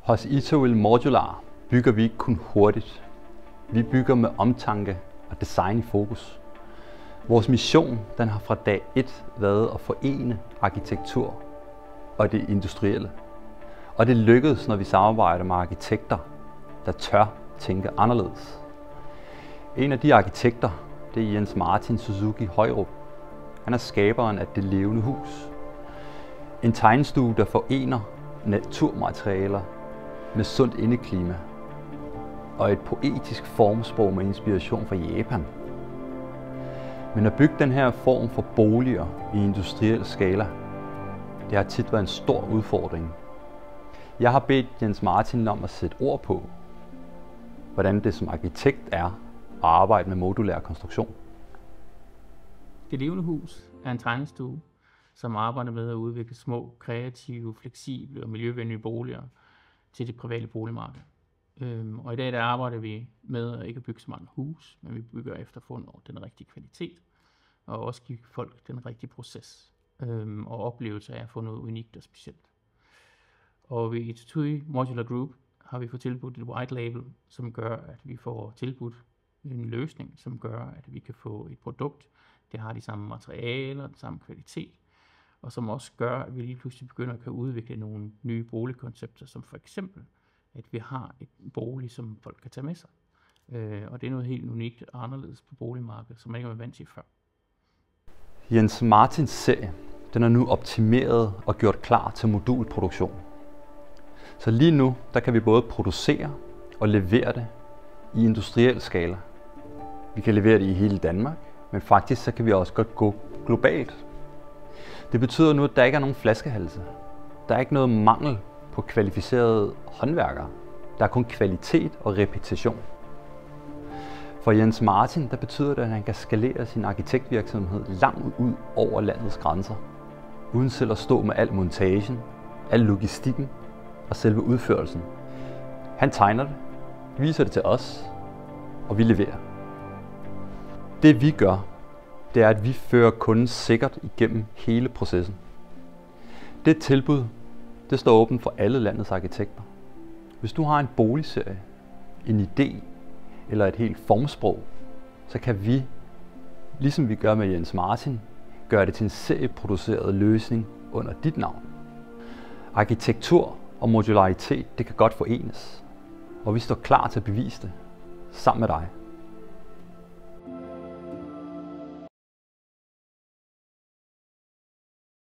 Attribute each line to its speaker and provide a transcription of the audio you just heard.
Speaker 1: Hos Itoil Modular bygger vi ikke kun hurtigt. Vi bygger med omtanke og design i fokus. Vores mission den har fra dag 1 været at forene arkitektur og det industrielle. Og det lykkedes, når vi samarbejder med arkitekter, der tør tænke anderledes. En af de arkitekter, det er Jens Martin Suzuki Højrup. Han er skaberen af Det Levende Hus. En tegnestue, der forener naturmaterialer med sundt indeklima og et poetisk formsprog med inspiration fra Japan. Men at bygge den her form for boliger i industriel skala, det har tit været en stor udfordring. Jeg har bedt Jens Martin om at sætte ord på, hvordan det som arkitekt er at arbejde med modulær konstruktion.
Speaker 2: Det Levende Hus er en tegnestue, som arbejder med at udvikle små, kreative, fleksible og miljøvenlige boliger til det private boligmarked. Og i dag der arbejder vi med at ikke bygge så mange hus, men vi bygger efter fund over den rigtige kvalitet, og også give folk den rigtige proces og oplevelse af at få noget unikt og specielt. Og ved Itoil Modular Group har vi fået tilbudt et white label, som gør, at vi får tilbudt en løsning, som gør, at vi kan få et produkt, det har de samme materialer, den samme kvalitet, og som også gør, at vi lige pludselig begynder at kan udvikle nogle nye boligkoncepter, som for eksempel, at vi har et bolig, som folk kan tage med sig. Og det er noget helt unikt og anderledes på boligmarkedet, som man ikke har været vant til før.
Speaker 1: Jens Martins serie, den er nu optimeret og gjort klar til modulproduktion. Så lige nu, der kan vi både producere og levere det i industriel skala. Vi kan levere det i hele Danmark, men faktisk så kan vi også godt gå globalt. Det betyder nu, at der ikke er nogen flaskehalse. Der er ikke noget mangel på kvalificerede håndværkere. Der er kun kvalitet og repetition. For Jens Martin, der betyder det, at han kan skalere sin arkitektvirksomhed langt ud over landets grænser, uden selv at stå med al montagen, al logistikken og selve udførelsen. Han tegner det, viser det til os, og vi leverer. Det vi gør, det er, at vi fører kunden sikkert igennem hele processen. Det tilbud, det står åbent for alle landets arkitekter. Hvis du har en boligserie, en idé eller et helt formsprog, så kan vi, ligesom vi gør med Jens Martin, gøre det til en serieproduceret løsning under dit navn. Arkitektur og modularitet, det kan godt forenes, og vi står klar til at bevise det sammen med dig.